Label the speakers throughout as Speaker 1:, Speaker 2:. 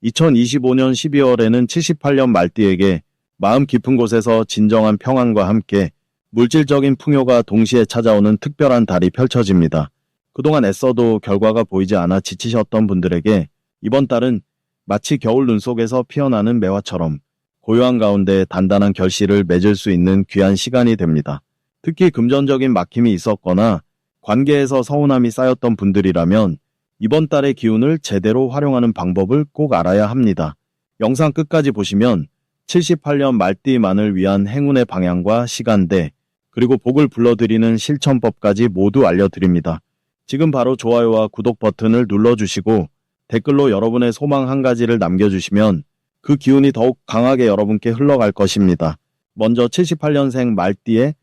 Speaker 1: 2025년 12월에는 78년 말띠에게 마음 깊은 곳에서 진정한 평안과 함께 물질적인 풍요가 동시에 찾아오는 특별한 달이 펼쳐집니다. 그동안 애써도 결과가 보이지 않아 지치셨던 분들에게 이번 달은 마치 겨울 눈 속에서 피어나는 매화처럼 고요한 가운데 단단한 결실을 맺을 수 있는 귀한 시간이 됩니다. 특히 금전적인 막힘이 있었거나 관계에서 서운함이 쌓였던 분들이라면 이번 달의 기운을 제대로 활용하는 방법을 꼭 알아야 합니다. 영상 끝까지 보시면 78년 말띠만을 위한 행운의 방향과 시간대, 그리고 복을 불러들이는 실천법까지 모두 알려드립니다. 지금 바로 좋아요와 구독 버튼을 눌러주시고 댓글로 여러분의 소망 한 가지를 남겨주시면 그 기운이 더욱 강하게 여러분께 흘러갈 것입니다. 먼저 78년생 말띠의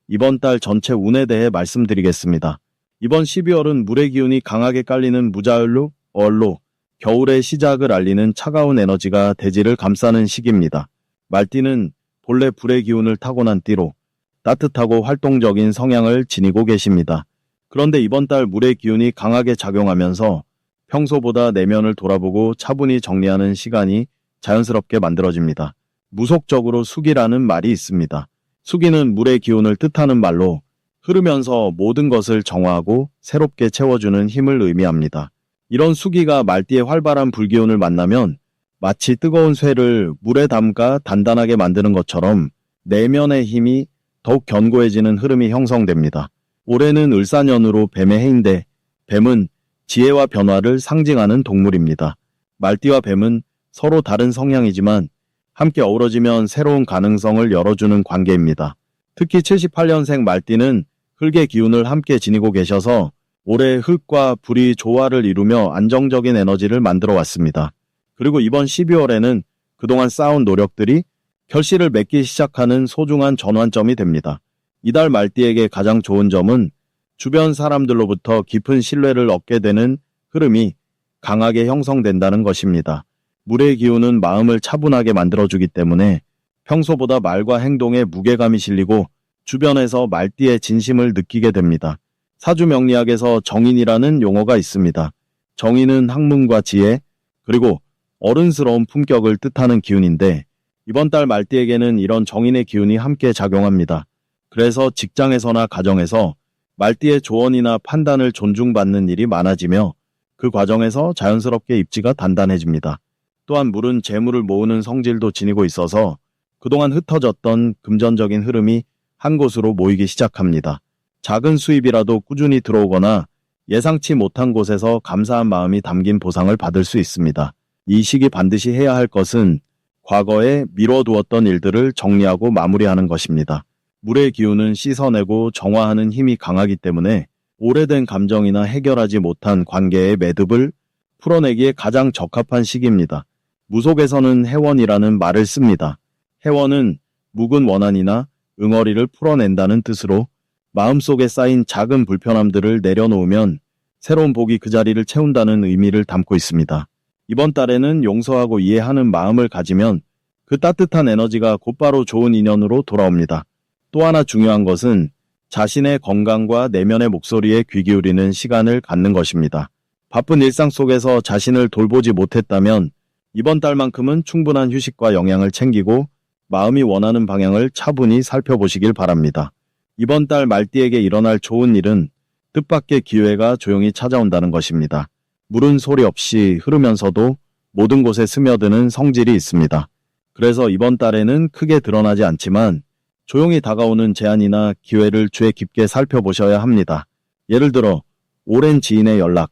Speaker 1: 이번 달 전체 운에 대해 말씀드리겠습니다. 이번 12월은 물의 기운이 강하게 깔리는 무자을로 얼로 겨울의 시작을 알리는 차가운 에너지가 대지를 감싸는 시기입니다. 말띠는 본래 불의 기운을 타고난 띠로 따뜻하고 활동적인 성향을 지니고 계십니다. 그런데 이번 달 물의 기운이 강하게 작용하면서 평소보다 내면을 돌아보고 차분히 정리하는 시간이 자연스럽게 만들어집니다. 무속적으로 수기라는 말이 있습니다. 수기는 물의 기운을 뜻하는 말로 흐르면서 모든 것을 정화하고 새롭게 채워주는 힘을 의미합니다. 이런 수기가 말띠의 활발한 불기운을 만나면 마치 뜨거운 쇠를 물에 담가 단단하게 만드는 것처럼 내면의 힘이 더욱 견고해지는 흐름이 형성됩니다. 올해는 을사년으로 뱀의 해인데 뱀은 지혜와 변화를 상징하는 동물입니다. 말띠와 뱀은 서로 다른 성향이지만 함께 어우러지면 새로운 가능성을 열어주는 관계입니다. 특히 78년생 말띠는 흙의 기운을 함께 지니고 계셔서 올해 흙과 불이 조화를 이루며 안정적인 에너지를 만들어 왔습니다. 그리고 이번 12월에는 그동안 쌓아온 노력들이 결실을 맺기 시작하는 소중한 전환점이 됩니다. 이달 말띠에게 가장 좋은 점은 주변 사람들로부터 깊은 신뢰를 얻게 되는 흐름이 강하게 형성된다는 것입니다. 물의 기운은 마음을 차분하게 만들어주기 때문에 평소보다 말과 행동에 무게감이 실리고 주변에서 말띠의 진심을 느끼게 됩니다. 사주명리학에서 정인이라는 용어가 있습니다. 정인은 학문과 지혜, 그리고 어른스러운 품격을 뜻하는 기운인데 이번 달 말띠에게는 이런 정인의 기운이 함께 작용합니다. 그래서 직장에서나 가정에서 말띠의 조언이나 판단을 존중받는 일이 많아지며 그 과정에서 자연스럽게 입지가 단단해집니다. 또한 물은 재물을 모으는 성질도 지니고 있어서 그동안 흩어졌던 금전적인 흐름이 한 곳으로 모이기 시작합니다. 작은 수입이라도 꾸준히 들어오거나 예상치 못한 곳에서 감사한 마음이 담긴 보상을 받을 수 있습니다. 이 시기 반드시 해야 할 것은 과거에 미뤄두었던 일들을 정리하고 마무리하는 것입니다. 물의 기운은 씻어내고 정화하는 힘이 강하기 때문에 오래된 감정이나 해결하지 못한 관계의 매듭을 풀어내기에 가장 적합한 시기입니다. 무속에서는 해원이라는 말을 씁니다. 해원은 묵은 원한이나 응어리를 풀어낸다는 뜻으로 마음속에 쌓인 작은 불편함들을 내려놓으면 새로운 복이 그 자리를 채운다는 의미를 담고 있습니다. 이번 달에는 용서하고 이해하는 마음을 가지면 그 따뜻한 에너지가 곧바로 좋은 인연으로 돌아옵니다. 또 하나 중요한 것은 자신의 건강과 내면의 목소리에 귀 기울이는 시간을 갖는 것입니다. 바쁜 일상 속에서 자신을 돌보지 못했다면 이번 달만큼은 충분한 휴식과 영양을 챙기고 마음이 원하는 방향을 차분히 살펴보시길 바랍니다. 이번 달 말띠에게 일어날 좋은 일은 뜻밖의 기회가 조용히 찾아온다는 것입니다. 물은 소리 없이 흐르면서도 모든 곳에 스며드는 성질이 있습니다. 그래서 이번 달에는 크게 드러나지 않지만 조용히 다가오는 제안이나 기회를 주의 깊게 살펴보셔야 합니다. 예를 들어 오랜 지인의 연락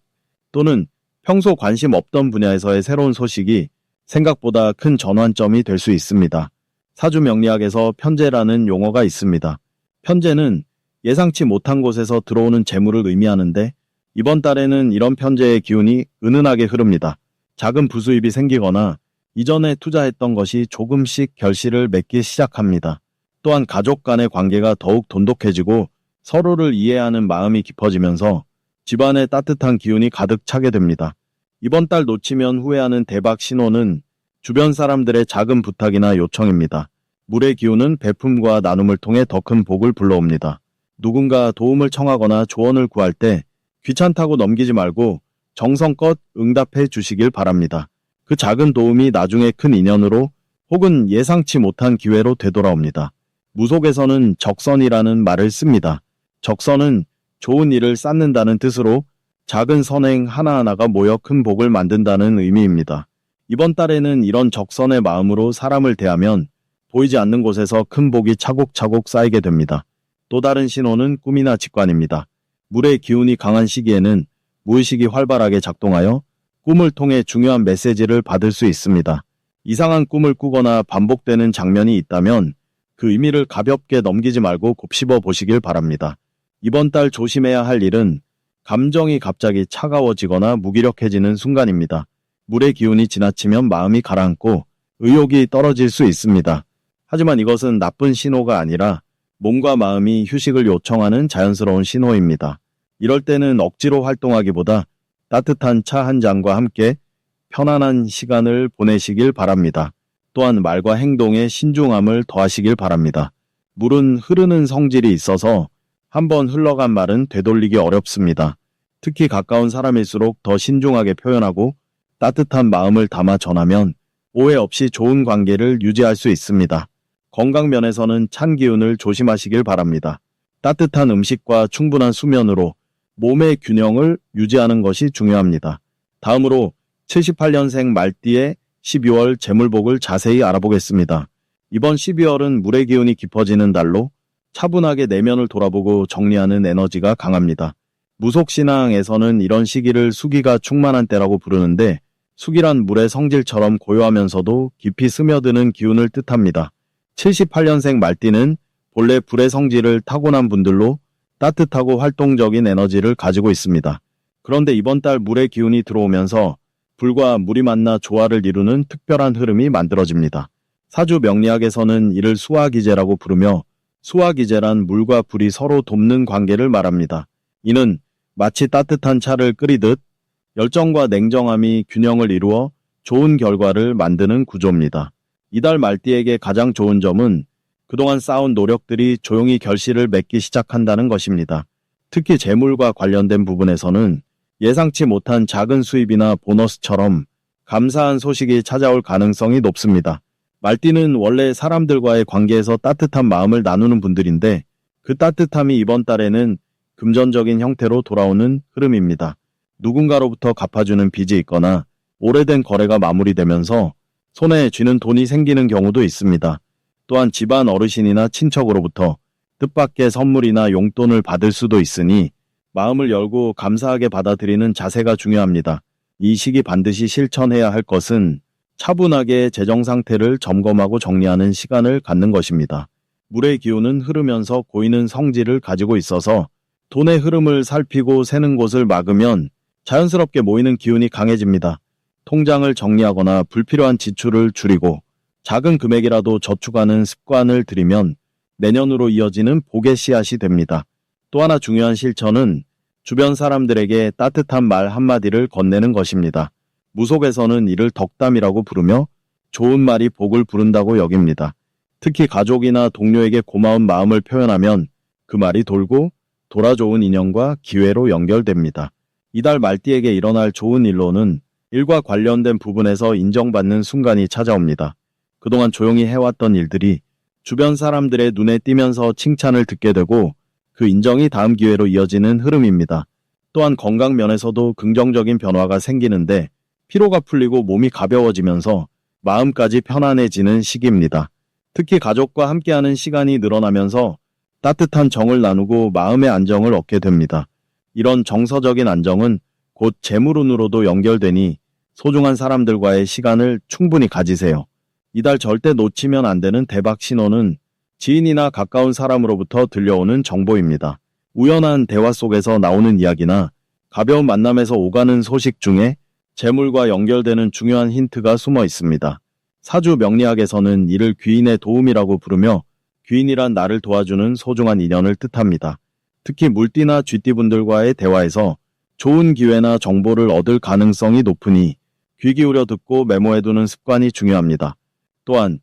Speaker 1: 또는 평소 관심 없던 분야에서의 새로운 소식이 생각보다 큰 전환점이 될 수 있습니다. 사주명리학에서 편재라는 용어가 있습니다. 편재는 예상치 못한 곳에서 들어오는 재물을 의미하는데 이번 달에는 이런 편재의 기운이 은은하게 흐릅니다. 작은 부수입이 생기거나 이전에 투자했던 것이 조금씩 결실을 맺기 시작합니다. 또한 가족 간의 관계가 더욱 돈독해지고 서로를 이해하는 마음이 깊어지면서 집안에 따뜻한 기운이 가득 차게 됩니다. 이번 달 놓치면 후회하는 대박 신호는 주변 사람들의 작은 부탁이나 요청입니다. 물의 기운은 베품과 나눔을 통해 더 큰 복을 불러옵니다. 누군가 도움을 청하거나 조언을 구할 때 귀찮다고 넘기지 말고 정성껏 응답해 주시길 바랍니다. 그 작은 도움이 나중에 큰 인연으로 혹은 예상치 못한 기회로 되돌아옵니다. 무속에서는 적선이라는 말을 씁니다. 적선은 좋은 일을 쌓는다는 뜻으로 작은 선행 하나하나가 모여 큰 복을 만든다는 의미입니다. 이번 달에는 이런 적선의 마음으로 사람을 대하면 보이지 않는 곳에서 큰 복이 차곡차곡 쌓이게 됩니다. 또 다른 신호는 꿈이나 직관입니다. 물의 기운이 강한 시기에는 무의식이 활발하게 작동하여 꿈을 통해 중요한 메시지를 받을 수 있습니다. 이상한 꿈을 꾸거나 반복되는 장면이 있다면 그 의미를 가볍게 넘기지 말고 곱씹어 보시길 바랍니다. 이번 달 조심해야 할 일은 감정이 갑자기 차가워지거나 무기력해지는 순간입니다. 물의 기운이 지나치면 마음이 가라앉고 의욕이 떨어질 수 있습니다. 하지만 이것은 나쁜 신호가 아니라 몸과 마음이 휴식을 요청하는 자연스러운 신호입니다. 이럴 때는 억지로 활동하기보다 따뜻한 차 한 잔과 함께 편안한 시간을 보내시길 바랍니다. 또한 말과 행동에 신중함을 더하시길 바랍니다. 물은 흐르는 성질이 있어서 한번 흘러간 말은 되돌리기 어렵습니다. 특히 가까운 사람일수록 더 신중하게 표현하고 따뜻한 마음을 담아 전하면 오해 없이 좋은 관계를 유지할 수 있습니다. 건강 면에서는 찬 기운을 조심하시길 바랍니다. 따뜻한 음식과 충분한 수면으로 몸의 균형을 유지하는 것이 중요합니다. 다음으로 78년생 말띠의 12월 재물복을 자세히 알아보겠습니다. 이번 12월은 물의 기운이 깊어지는 달로 차분하게 내면을 돌아보고 정리하는 에너지가 강합니다. 무속신앙에서는 이런 시기를 수기가 충만한 때라고 부르는데 수기란 물의 성질처럼 고요하면서도 깊이 스며드는 기운을 뜻합니다. 78년생 말띠는 본래 불의 성질을 타고난 분들로 따뜻하고 활동적인 에너지를 가지고 있습니다. 그런데 이번 달 물의 기운이 들어오면서 불과 물이 만나 조화를 이루는 특별한 흐름이 만들어집니다. 사주 명리학에서는 이를 수화기제라고 부르며 수화기제란 물과 불이 서로 돕는 관계를 말합니다. 이는 마치 따뜻한 차를 끓이듯 열정과 냉정함이 균형을 이루어 좋은 결과를 만드는 구조입니다. 이달 말띠에게 가장 좋은 점은 그동안 쌓은 노력들이 조용히 결실을 맺기 시작한다는 것입니다. 특히 재물과 관련된 부분에서는 예상치 못한 작은 수입이나 보너스처럼 감사한 소식이 찾아올 가능성이 높습니다. 말띠는 원래 사람들과의 관계에서 따뜻한 마음을 나누는 분들인데 그 따뜻함이 이번 달에는 금전적인 형태로 돌아오는 흐름입니다. 누군가로부터 갚아주는 빚이 있거나 오래된 거래가 마무리되면서 손에 쥐는 돈이 생기는 경우도 있습니다. 또한 집안 어르신이나 친척으로부터 뜻밖의 선물이나 용돈을 받을 수도 있으니 마음을 열고 감사하게 받아들이는 자세가 중요합니다. 이 시기 반드시 실천해야 할 것은 차분하게 재정 상태를 점검하고 정리하는 시간을 갖는 것입니다. 물의 기운은 흐르면서 고이는 성질을 가지고 있어서 돈의 흐름을 살피고 새는 곳을 막으면 자연스럽게 모이는 기운이 강해집니다. 통장을 정리하거나 불필요한 지출을 줄이고 작은 금액이라도 저축하는 습관을 들이면 내년으로 이어지는 복의 씨앗이 됩니다. 또 하나 중요한 실천은 주변 사람들에게 따뜻한 말 한마디를 건네는 것입니다. 무속에서는 이를 덕담이라고 부르며 좋은 말이 복을 부른다고 여깁니다. 특히 가족이나 동료에게 고마운 마음을 표현하면 그 말이 돌고 돌아 좋은 인연과 기회로 연결됩니다. 이달 말띠에게 일어날 좋은 일로는 일과 관련된 부분에서 인정받는 순간이 찾아옵니다. 그동안 조용히 해왔던 일들이 주변 사람들의 눈에 띄면서 칭찬을 듣게 되고 그 인정이 다음 기회로 이어지는 흐름입니다. 또한 건강 면에서도 긍정적인 변화가 생기는데 피로가 풀리고 몸이 가벼워지면서 마음까지 편안해지는 시기입니다. 특히 가족과 함께하는 시간이 늘어나면서 따뜻한 정을 나누고 마음의 안정을 얻게 됩니다. 이런 정서적인 안정은 곧 재물운으로도 연결되니 소중한 사람들과의 시간을 충분히 가지세요. 이달 절대 놓치면 안 되는 대박 신호는 지인이나 가까운 사람으로부터 들려오는 정보입니다. 우연한 대화 속에서 나오는 이야기나 가벼운 만남에서 오가는 소식 중에 재물과 연결되는 중요한 힌트가 숨어 있습니다. 사주 명리학에서는 이를 귀인의 도움이라고 부르며 귀인이란 나를 도와주는 소중한 인연을 뜻합니다. 특히 물띠나 쥐띠분들과의 대화에서 좋은 기회나 정보를 얻을 가능성이 높으니 귀 기울여 듣고 메모해두는 습관이 중요합니다. 또한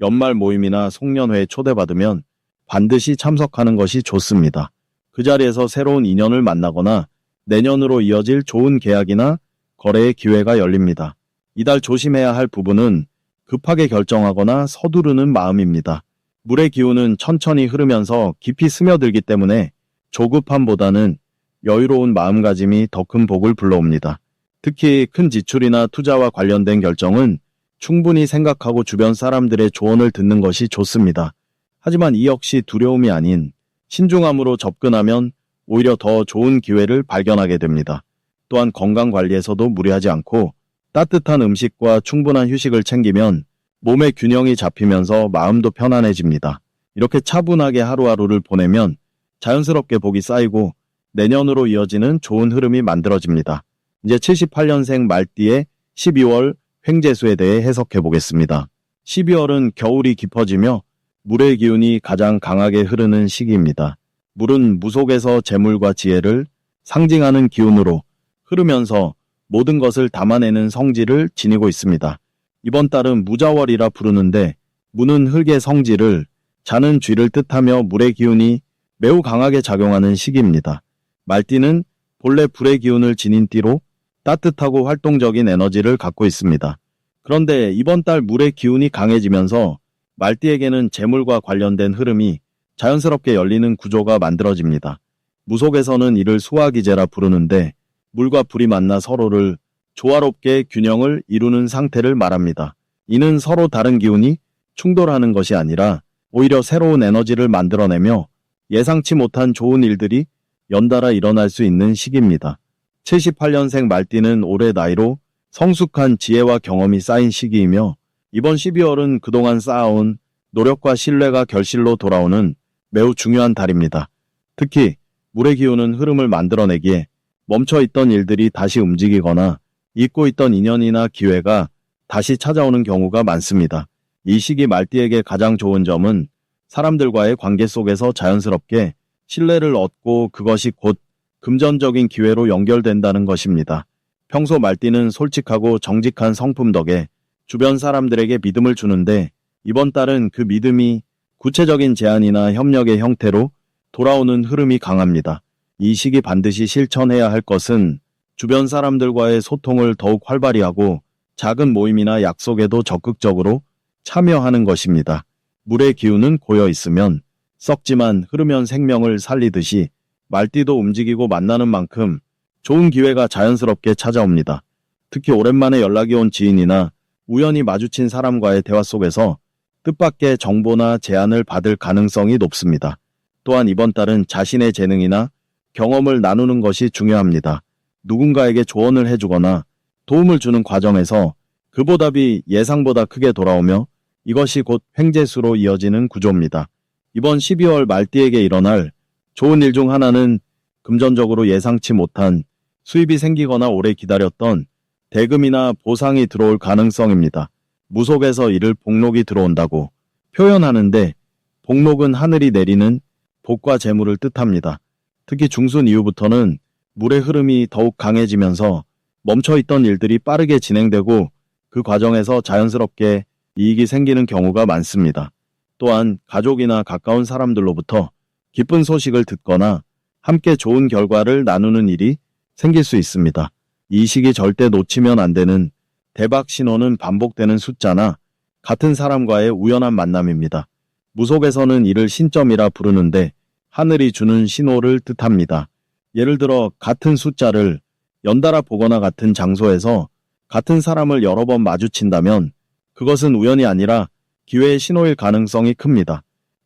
Speaker 1: 연말 모임이나 송년회에 초대받으면 반드시 참석하는 것이 좋습니다. 그 자리에서 새로운 인연을 만나거나 내년으로 이어질 좋은 계약이나 거래의 기회가 열립니다. 이달 조심해야 할 부분은 급하게 결정하거나 서두르는 마음입니다. 물의 기운은 천천히 흐르면서 깊이 스며들기 때문에 조급함보다는 여유로운 마음가짐이 더 큰 복을 불러옵니다. 특히 큰 지출이나 투자와 관련된 결정은 충분히 생각하고 주변 사람들의 조언을 듣는 것이 좋습니다. 하지만 이 역시 두려움이 아닌 신중함으로 접근하면 오히려 더 좋은 기회를 발견하게 됩니다. 또한 건강관리에서도 무리하지 않고 따뜻한 음식과 충분한 휴식을 챙기면 몸의 균형이 잡히면서 마음도 편안해집니다. 이렇게 차분하게 하루하루를 보내면 자연스럽게 복이 쌓이고 내년으로 이어지는 좋은 흐름이 만들어집니다. 이제 78년생 말띠의 12월 횡재수에 대해 해석해 보겠습니다. 12월은 겨울이 깊어지며 물의 기운이 가장 강하게 흐르는 시기입니다. 물은 무속에서 재물과 지혜를 상징하는 기운으로 흐르면서 모든 것을 담아내는 성질을 지니고 있습니다. 이번 달은 무자월이라 부르는데 무는 흙의 성질을, 자는 쥐를 뜻하며 물의 기운이 매우 강하게 작용하는 시기입니다. 말띠는 본래 불의 기운을 지닌 띠로 따뜻하고 활동적인 에너지를 갖고 있습니다. 그런데 이번 달 물의 기운이 강해지면서 말띠에게는 재물과 관련된 흐름이 자연스럽게 열리는 구조가 만들어집니다. 무속에서는 이를 수화기제라 부르는데 물과 불이 만나 서로를 조화롭게 균형을 이루는 상태를 말합니다. 이는 서로 다른 기운이 충돌하는 것이 아니라 오히려 새로운 에너지를 만들어내며 예상치 못한 좋은 일들이 연달아 일어날 수 있는 시기입니다. 78년생 말띠는 올해 나이로 성숙한 지혜와 경험이 쌓인 시기이며 이번 12월은 그동안 쌓아온 노력과 신뢰가 결실로 돌아오는 매우 중요한 달입니다. 특히 물의 기운은 흐름을 만들어내기에 멈춰있던 일들이 다시 움직이거나 잊고 있던 인연이나 기회가 다시 찾아오는 경우가 많습니다. 이 시기 말띠에게 가장 좋은 점은 사람들과의 관계 속에서 자연스럽게 신뢰를 얻고 그것이 곧 금전적인 기회로 연결된다는 것입니다. 평소 말띠는 솔직하고 정직한 성품 덕에 주변 사람들에게 믿음을 주는데 이번 달은 그 믿음이 구체적인 제안이나 협력의 형태로 돌아오는 흐름이 강합니다. 이 시기 반드시 실천해야 할 것은 주변 사람들과의 소통을 더욱 활발히 하고 작은 모임이나 약속에도 적극적으로 참여하는 것입니다. 물의 기운은 고여 있으면 썩지만 흐르면 생명을 살리듯이 말띠도 움직이고 만나는 만큼 좋은 기회가 자연스럽게 찾아옵니다. 특히 오랜만에 연락이 온 지인이나 우연히 마주친 사람과의 대화 속에서 뜻밖의 정보나 제안을 받을 가능성이 높습니다. 또한 이번 달은 자신의 재능이나 경험을 나누는 것이 중요합니다. 누군가에게 조언을 해주거나 도움을 주는 과정에서 그 보답이 예상보다 크게 돌아오며 이것이 곧 횡재수로 이어지는 구조입니다. 이번 12월 말띠에게 일어날 좋은 일 중 하나는 금전적으로 예상치 못한 수입이 생기거나 오래 기다렸던 대금이나 보상이 들어올 가능성입니다. 무속에서 이를 복록이 들어온다고 표현하는데 복록은 하늘이 내리는 복과 재물을 뜻합니다. 특히 중순 이후부터는 물의 흐름이 더욱 강해지면서 멈춰있던 일들이 빠르게 진행되고 그 과정에서 자연스럽게 이익이 생기는 경우가 많습니다. 또한 가족이나 가까운 사람들로부터 기쁜 소식을 듣거나 함께 좋은 결과를 나누는 일이 생길 수 있습니다. 이 시기 절대 놓치면 안 되는 대박 신호는 반복되는 숫자나 같은 사람과의 우연한 만남입니다. 무속에서는 이를 신점이라 부르는데 하늘이 주는 신호를 뜻합니다. 예를 들어 같은 숫자를 연달아 보거나 같은 장소에서 같은 사람을 여러 번 마주친다면 그것은 우연이 아니라 기회의 신호일 가능성이 큽니다.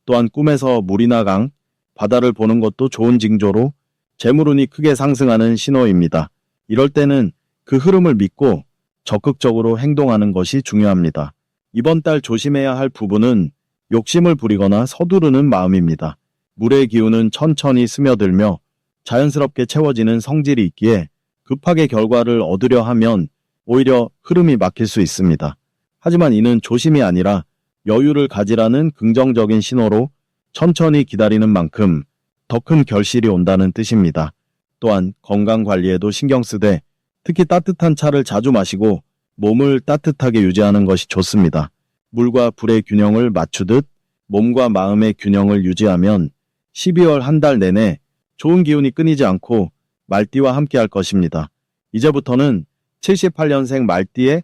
Speaker 1: 또한 꿈에서 물이나 강, 바다를 보는 것도 좋은 징조로 재물운이 크게 상승하는 신호입니다. 이럴 때는 그 흐름을 믿고 적극적으로 행동하는 것이 중요합니다. 이번 달 조심해야 할 부분은 욕심을 부리거나 서두르는 마음입니다. 물의 기운은 천천히 스며들며 자연스럽게 채워지는 성질이 있기에 급하게 결과를 얻으려 하면 오히려 흐름이 막힐 수 있습니다. 하지만 이는 조심이 아니라 여유를 가지라는 긍정적인 신호로 천천히 기다리는 만큼 더 큰 결실이 온다는 뜻입니다. 또한 건강관리에도 신경 쓰되 특히 따뜻한 차를 자주 마시고 몸을 따뜻하게 유지하는 것이 좋습니다. 물과 불의 균형을 맞추듯 몸과 마음의 균형을 유지하면 12월 한 달 내내 좋은 기운이 끊이지 않고 말띠와 함께 할 것입니다. 이제부터는 78년생 말띠의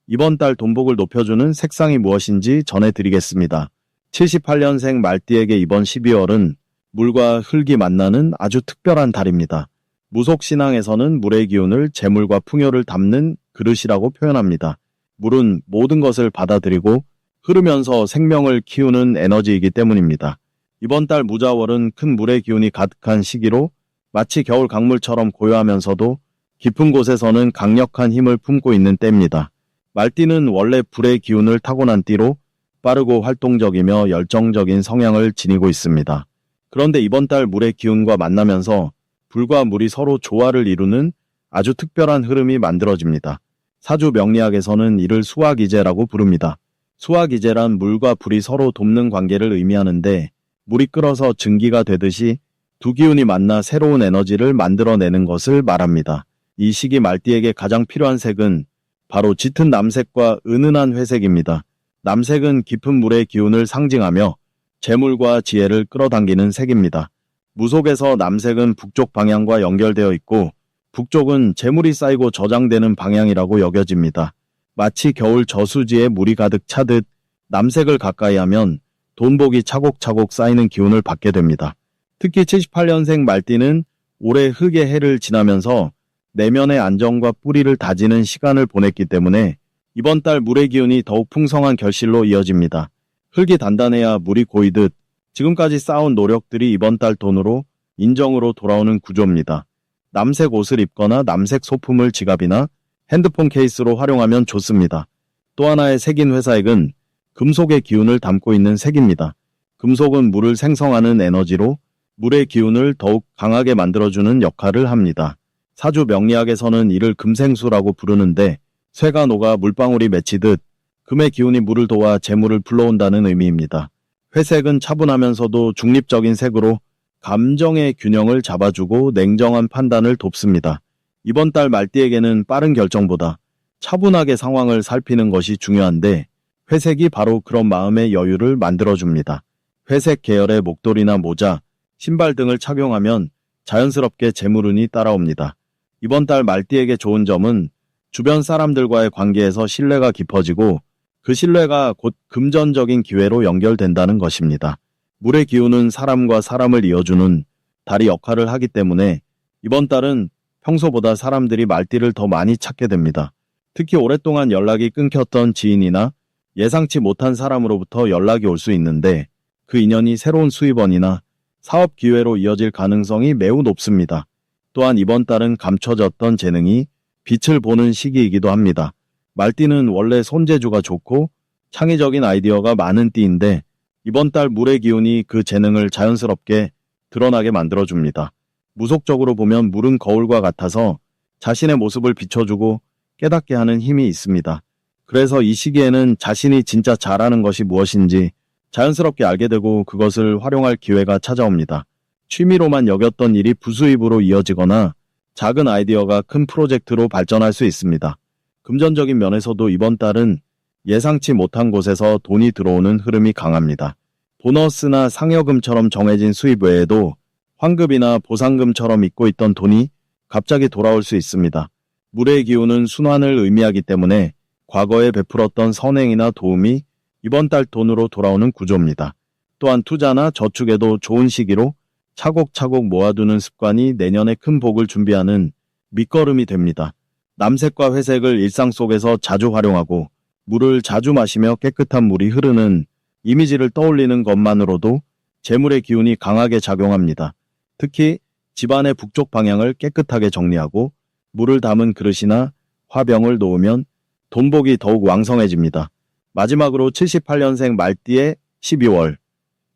Speaker 1: 이번 달 돈복을 높여주는 색상이 무엇인지 전해드리겠습니다. 78년생 말띠에게 이번 12월은 물과 흙이 만나는 아주 특별한 달입니다. 무속신앙에서는 물의 기운을 재물과 풍요를 담는 그릇이라고 표현합니다. 물은 모든 것을 받아들이고 흐르면서 생명을 키우는 에너지이기 때문입니다. 이번 달 무자월은 큰 물의 기운이 가득한 시기로 마치 겨울 강물처럼 고요하면서도 깊은 곳에서는 강력한 힘을 품고 있는 때입니다. 말띠는 원래 불의 기운을 타고난 띠로 빠르고 활동적이며 열정적인 성향을 지니고 있습니다. 그런데 이번 달 물의 기운과 만나면서 불과 물이 서로 조화를 이루는 아주 특별한 흐름이 만들어집니다. 사주 명리학에서는 이를 수화기제라고 부릅니다. 수화기제란 물과 불이 서로 돕는 관계를 의미하는데 물이 끓어서 증기가 되듯이 두 기운이 만나 새로운 에너지를 만들어내는 것을 말합니다. 이 시기 말띠에게 가장 필요한 색은 바로 짙은 남색과 은은한 회색입니다. 남색은 깊은 물의 기운을 상징하며 재물과 지혜를 끌어당기는 색입니다. 무속에서 남색은 북쪽 방향과 연결되어 있고 북쪽은 재물이 쌓이고 저장되는 방향이라고 여겨집니다. 마치 겨울 저수지에 물이 가득 차듯 남색을 가까이 하면 돈복이 차곡차곡 쌓이는 기운을 받게 됩니다. 특히 78년생 말띠는 올해 흙의 해를 지나면서 내면의 안정과 뿌리를 다지는 시간을 보냈기 때문에 이번 달 물의 기운이 더욱 풍성한 결실로 이어집니다. 흙이 단단해야 물이 고이듯 지금까지 쌓아온 노력들이 이번 달 돈으로 인정으로 돌아오는 구조입니다. 남색 옷을 입거나 남색 소품을 지갑이나 핸드폰 케이스로 활용하면 좋습니다. 또 하나의 색인 회사액은 금속의 기운을 담고 있는 색입니다. 금속은 물을 생성하는 에너지로 물의 기운을 더욱 강하게 만들어주는 역할을 합니다. 사주 명리학에서는 이를 금생수라고 부르는데 쇠가 녹아 물방울이 맺히듯 금의 기운이 물을 도와 재물을 불러온다는 의미입니다. 회색은 차분하면서도 중립적인 색으로 감정의 균형을 잡아주고 냉정한 판단을 돕습니다. 이번 달 말띠에게는 빠른 결정보다 차분하게 상황을 살피는 것이 중요한데 회색이 바로 그런 마음의 여유를 만들어줍니다. 회색 계열의 목도리나 모자, 신발 등을 착용하면 자연스럽게 재물운이 따라옵니다. 이번 달 말띠에게 좋은 점은 주변 사람들과의 관계에서 신뢰가 깊어지고 그 신뢰가 곧 금전적인 기회로 연결된다는 것입니다. 물의 기운은 사람과 사람을 이어주는 다리 역할을 하기 때문에 이번 달은 평소보다 사람들이 말띠를 더 많이 찾게 됩니다. 특히 오랫동안 연락이 끊겼던 지인이나 예상치 못한 사람으로부터 연락이 올 수 있는데 그 인연이 새로운 수입원이나 사업 기회로 이어질 가능성이 매우 높습니다. 또한 이번 달은 감춰졌던 재능이 빛을 보는 시기이기도 합니다. 말띠는 원래 손재주가 좋고 창의적인 아이디어가 많은 띠인데 이번 달 물의 기운이 그 재능을 자연스럽게 드러나게 만들어줍니다. 무속적으로 보면 물은 거울과 같아서 자신의 모습을 비춰주고 깨닫게 하는 힘이 있습니다. 그래서 이 시기에는 자신이 진짜 잘하는 것이 무엇인지 자연스럽게 알게 되고 그것을 활용할 기회가 찾아옵니다. 취미로만 여겼던 일이 부수입으로 이어지거나 작은 아이디어가 큰 프로젝트로 발전할 수 있습니다. 금전적인 면에서도 이번 달은 예상치 못한 곳에서 돈이 들어오는 흐름이 강합니다. 보너스나 상여금처럼 정해진 수입 외에도 환급이나 보상금처럼 잊고 있던 돈이 갑자기 돌아올 수 있습니다. 물의 기운은 순환을 의미하기 때문에 과거에 베풀었던 선행이나 도움이 이번 달 돈으로 돌아오는 구조입니다. 또한 투자나 저축에도 좋은 시기로 차곡차곡 모아두는 습관이 내년에 큰 복을 준비하는 밑거름이 됩니다. 남색과 회색을 일상 속에서 자주 활용하고 물을 자주 마시며 깨끗한 물이 흐르는 이미지를 떠올리는 것만으로도 재물의 기운이 강하게 작용합니다. 특히 집안의 북쪽 방향을 깨끗하게 정리하고 물을 담은 그릇이나 화병을 놓으면 돈복이 더욱 왕성해집니다. 마지막으로 78년생 말띠의 12월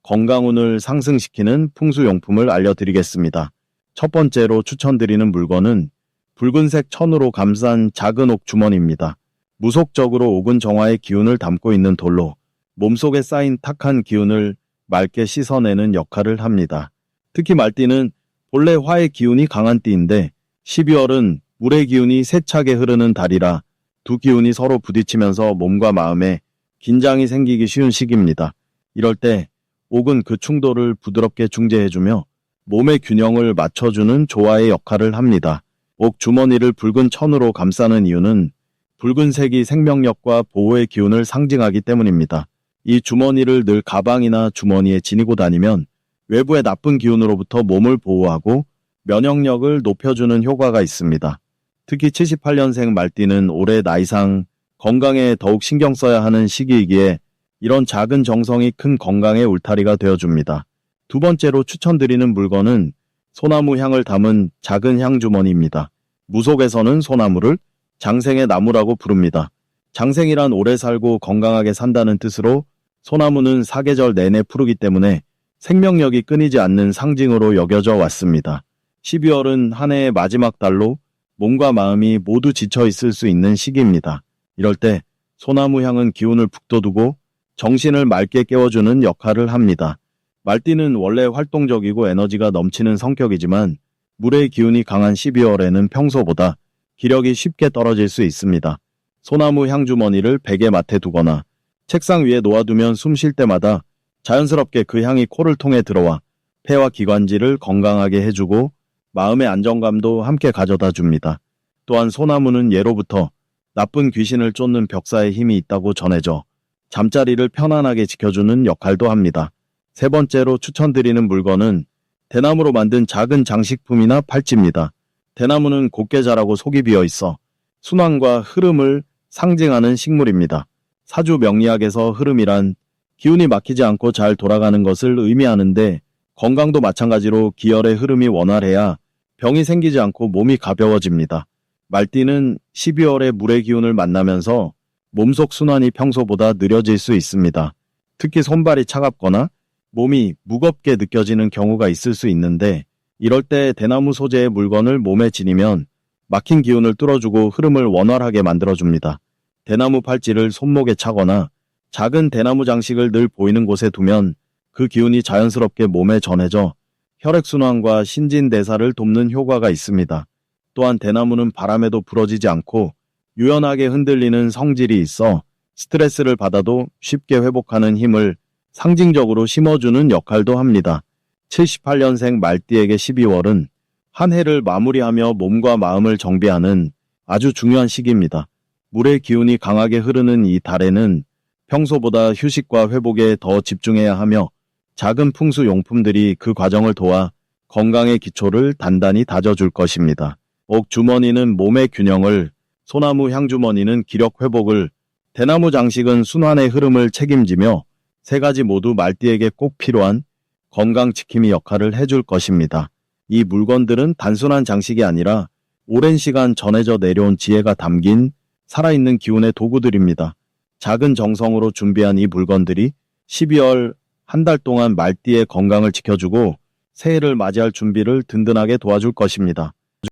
Speaker 1: 건강운을 상승시키는 풍수용품을 알려드리겠습니다. 첫 번째로 추천드리는 물건은 붉은색 천으로 감싼 작은 옥 주머니입니다. 무속적으로 옥은 정화의 기운을 담고 있는 돌로 몸속에 쌓인 탁한 기운을 맑게 씻어내는 역할을 합니다. 특히 말띠는 본래 화의 기운이 강한 띠인데 12월은 물의 기운이 세차게 흐르는 달이라 두 기운이 서로 부딪히면서 몸과 마음에 긴장이 생기기 쉬운 시기입니다. 이럴 때 옥은 그 충돌을 부드럽게 중재해주며 몸의 균형을 맞춰주는 조화의 역할을 합니다. 옥 주머니를 붉은 천으로 감싸는 이유는 붉은색이 생명력과 보호의 기운을 상징하기 때문입니다. 이 주머니를 늘 가방이나 주머니에 지니고 다니면 외부의 나쁜 기운으로부터 몸을 보호하고 면역력을 높여주는 효과가 있습니다. 특히 78년생 말띠는 올해 나이상 건강에 더욱 신경 써야 하는 시기이기에 이런 작은 정성이 큰 건강의 울타리가 되어줍니다. 두 번째로 추천드리는 물건은 소나무 향을 담은 작은 향주머니입니다. 무속에서는 소나무를 장생의 나무라고 부릅니다. 장생이란 오래 살고 건강하게 산다는 뜻으로 소나무는 사계절 내내 푸르기 때문에 생명력이 끊이지 않는 상징으로 여겨져 왔습니다. 12월은 한 해의 마지막 달로 몸과 마음이 모두 지쳐 있을 수 있는 시기입니다. 이럴 때 소나무 향은 기운을 북돋우고 정신을 맑게 깨워주는 역할을 합니다. 말띠는 원래 활동적이고 에너지가 넘치는 성격이지만 물의 기운이 강한 12월에는 평소보다 기력이 쉽게 떨어질 수 있습니다. 소나무 향주머니를 베개 맡에 두거나 책상 위에 놓아두면 숨 쉴 때마다 자연스럽게 그 향이 코를 통해 들어와 폐와 기관지를 건강하게 해주고 마음의 안정감도 함께 가져다 줍니다. 또한 소나무는 예로부터 나쁜 귀신을 쫓는 벽사의 힘이 있다고 전해져 잠자리를 편안하게 지켜주는 역할도 합니다. 세 번째로 추천드리는 물건은 대나무로 만든 작은 장식품이나 팔찌입니다. 대나무는 곱게 자라고 속이 비어 있어 순환과 흐름을 상징하는 식물입니다. 사주 명리학에서 흐름이란 기운이 막히지 않고 잘 돌아가는 것을 의미하는데 건강도 마찬가지로 기혈의 흐름이 원활해야 병이 생기지 않고 몸이 가벼워집니다. 말띠는 12월에 물의 기운을 만나면서 몸속 순환이 평소보다 느려질 수 있습니다. 특히 손발이 차갑거나 몸이 무겁게 느껴지는 경우가 있을 수 있는데 이럴 때 대나무 소재의 물건을 몸에 지니면 막힌 기운을 뚫어주고 흐름을 원활하게 만들어줍니다. 대나무 팔찌를 손목에 차거나 작은 대나무 장식을 늘 보이는 곳에 두면 그 기운이 자연스럽게 몸에 전해져 혈액순환과 신진대사를 돕는 효과가 있습니다. 또한 대나무는 바람에도 부러지지 않고 유연하게 흔들리는 성질이 있어 스트레스를 받아도 쉽게 회복하는 힘을 상징적으로 심어주는 역할도 합니다. 78년생 말띠에게 12월은 한 해를 마무리하며 몸과 마음을 정비하는 아주 중요한 시기입니다. 물의 기운이 강하게 흐르는 이 달에는 평소보다 휴식과 회복에 더 집중해야 하며 작은 풍수 용품들이 그 과정을 도와 건강의 기초를 단단히 다져줄 것입니다. 옥 주머니는 몸의 균형을, 소나무 향주머니는 기력 회복을, 대나무 장식은 순환의 흐름을 책임지며 세 가지 모두 말띠에게 꼭 필요한 건강 지킴이 역할을 해줄 것입니다. 이 물건들은 단순한 장식이 아니라 오랜 시간 전해져 내려온 지혜가 담긴 살아있는 기운의 도구들입니다. 작은 정성으로 준비한 이 물건들이 12월 한 달 동안 말띠의 건강을 지켜주고 새해를 맞이할 준비를 든든하게 도와줄 것입니다.